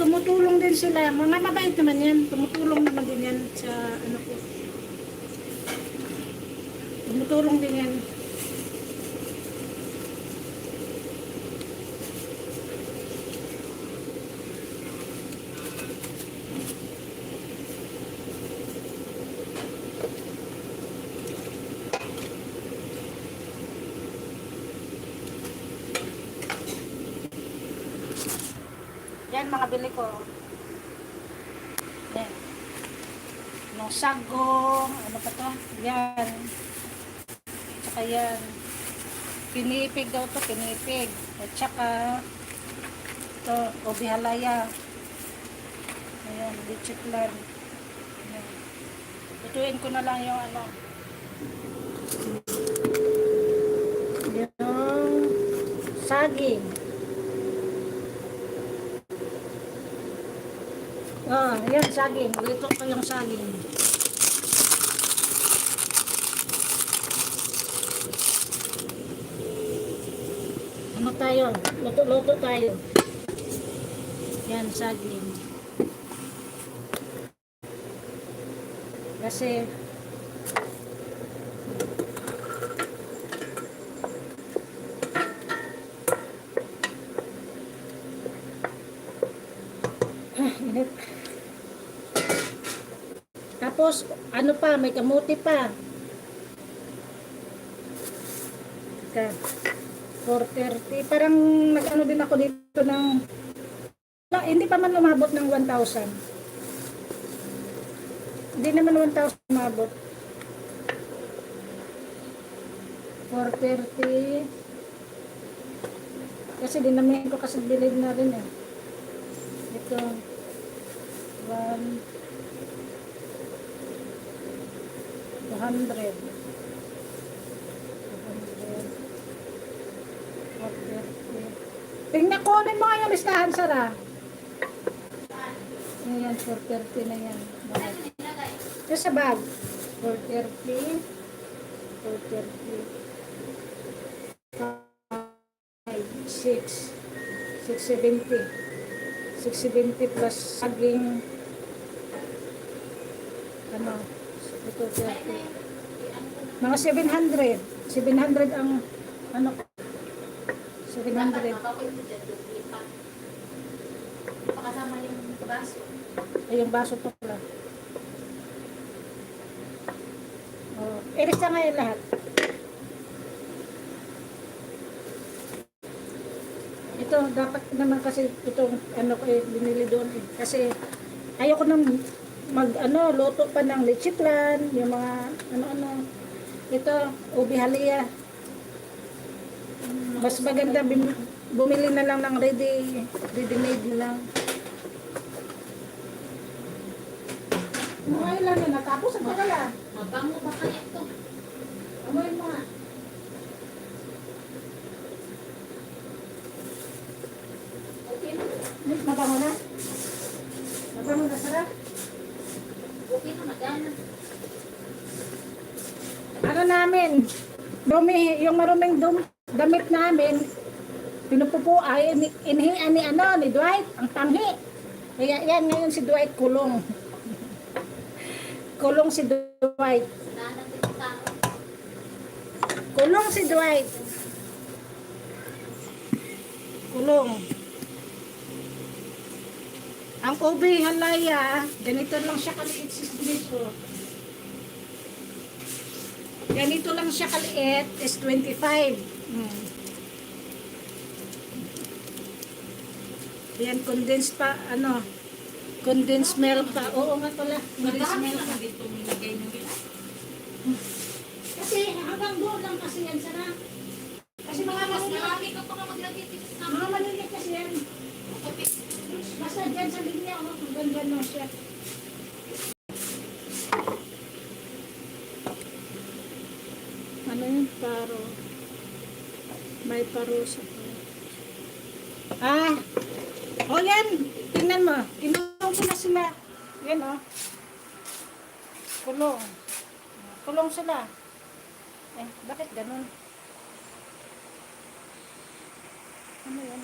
tumutulong din sila. Mga mabait naman yan. Tumutulong naman din yan sa ano ko. Tumutulong din yan. Yan mga bili ko. Yan. Yung sagong, ano pa to? Yan. Tsaka yan. Pinipig daw to, pinipig. At tsaka ito, ubi halaya. Ayan, lichiklan. Ayan. Lutuin ko na lang yung ano. Yung saging. Yan, saging. Luto ko yung saging. Ano tayo? Luto tayo. Yan, saging. Kasi init. Tapos, ano pa, may kamuti pa. Ika, 430. Parang nag-ano din ako dito ng, no, hindi pa man umabot ng 1,000. Hindi naman 1,000 umabot. 430. Kasi dinamin ko kasi bilid na rin eh. Ito. 200. 430. Tingnan ko ano yung mga yung listahan, Sara. Ayan, 430 na yan. Ito sa bag. 430. 430. 6. 670. 670 plus saging. Ano? Ito 30. Mga 700. 700 ang ano? 700. Pakasama yung baso. Ay, yung baso to pala. Oh, iris na ngayon lahat. Ito, dapat naman kasi itong ano ko eh, binili doon eh. Kasi ayoko nang luto pa ng lechiplan, yung mga ano-ano. Ito, ubi halia. Mas maganda bumili na lang ng ready-made na lang. Ngayon lang yun, natapos ang pagkala. Mabango ba kaya ito? Amoy mo nga. Okay na. Mabango na? Mabango na, sarap? Okay na, magana. Ano namin, yung maruming damit namin, pinupupo ay inhian ni Dwight, ang tanghi. Kaya yan, ngayon si Dwight kulong. Kulong si Dwight. Kulong si Dwight. Kulong. Ang ube halaya, ganito lang siya kaliit dito. Ganito lang siya kaliit, is 25. Yan, condensed pa, condensed milk pa. Oo nga pala, condensed milk pa. Dito nilagay nyo nila. Kasi hanggang doon lang kasi yan sana. Kasi mga Mas maliliit, marami ka pa ka maglagay dito sa mga maliliit kasi yan. Basta dyan sa linya, hanggang dyan lang siya. Ano yun? Paro. May parusa pa. O yan. Tingnan mo. Kinulong ko na sila. Yan o. Kulong. Kulong sila. Bakit ganun? Ano yan?